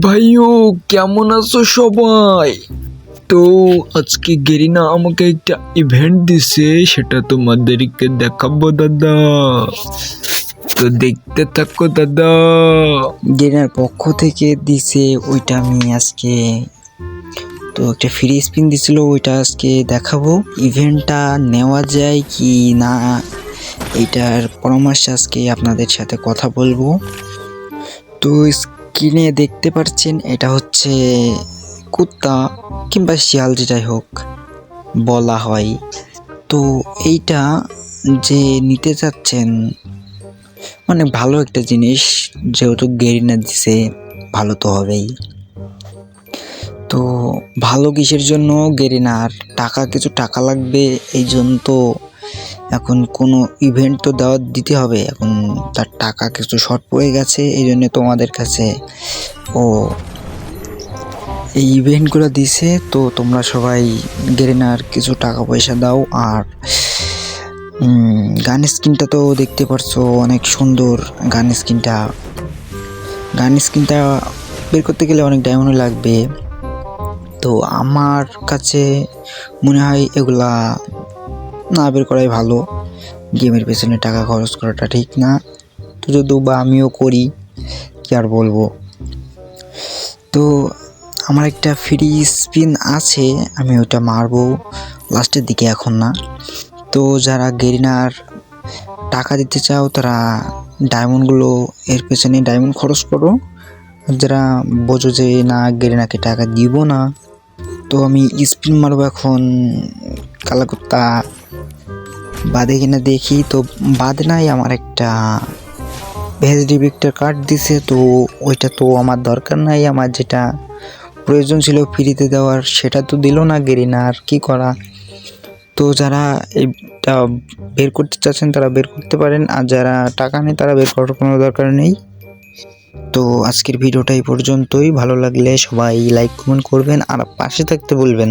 ভাইও কেমন আছো সবাই? তো আজকে গেরিনা আমাকে একটা ইভেন্ট দিছে, সেটা তোমাদেরকে দেখাবো দাদা। তো দেখতে থাকো দাদা। গেরিনার পক্ষ থেকে দিছে ওইটা আমি আজকে তো একটা ফ্রি স্পিন দিছিল, ওইটা আজকে দেখাবো। ইভেন্টটা নেওয়া যায় কি না এইটার পরামর্শ আজকে আপনাদের সাথে কথা বলবো। তো স্ক্রিনে দেখতে পাচ্ছেন এটা হচ্ছে কুত্তা কিংবা শিয়াল যেটাই হোক বলা হয়। তো এইটা যে নিতে চাচ্ছেন মানে ভালো একটা জিনিস, যেহেতু গেরিনা দিছে ভালো তো হবেই। তো ভালো কিসের জন্য গেরিনার কিছু টাকা লাগবে, এই জন্য তো এখন কোনো ইভেন্ট তো দিতে হবে, এখন তার টাকা কিছু শর্ট পড়ে গেছে, এই জন্য তোমাদের কাছে ও এই ইভেন্টগুলো দিছে। তো তোমরা সবাই গেরিনার কিছু টাকা পয়সা দাও। আর গান স্কিনটা তো দেখতে পারছো অনেক সুন্দর। গান স্কিনটা বের করতে গেলে অনেক ডায়মন্ড লাগবে। তো আমার কাছে মনে হয় এগুলা না বের করাই ভালো, গেমের পেছনে টাকা খরচ করাটা ঠিক না। তো যদিও বা আমিও করি, কি আর বলবো। তো আমার একটা ফ্রি স্পিন আছে, আমি ওটা মারবো লাস্টের দিকে, এখন না। তো যারা গেরিনার টাকা দিতে চাও তারা ডায়মন্ডগুলো এর পেছনে ডায়মন্ড খরচ করো। যারা বোঝো যে না গেরিনাকে টাকা দিব না, তো আমি স্পিন মারবো এখন। কালাকুত্তা বাদে কিনা দেখি, তো বাদে নাই। আমার একটা ভেজডি ভিক্টর কার্ড দিছে, তো ওইটা তো আমার দরকার নাই। আমার যেটা প্রয়োজন ছিল ফ্রিতে দেওয়ার সেটা তো দিল না গেরিনা, আর কি করা। তো যারা এটা বের করতে চাচ্ছেন তারা বের করতে পারেন, আর যারা টাকা নেই তারা বের করার কোনো দরকার নেই। তো আজকের ভিডিওটা এই পর্যন্তই। ভালো লাগলে সবাই লাইক কমেন্ট করবেন আর পাশে থাকতে বলবেন।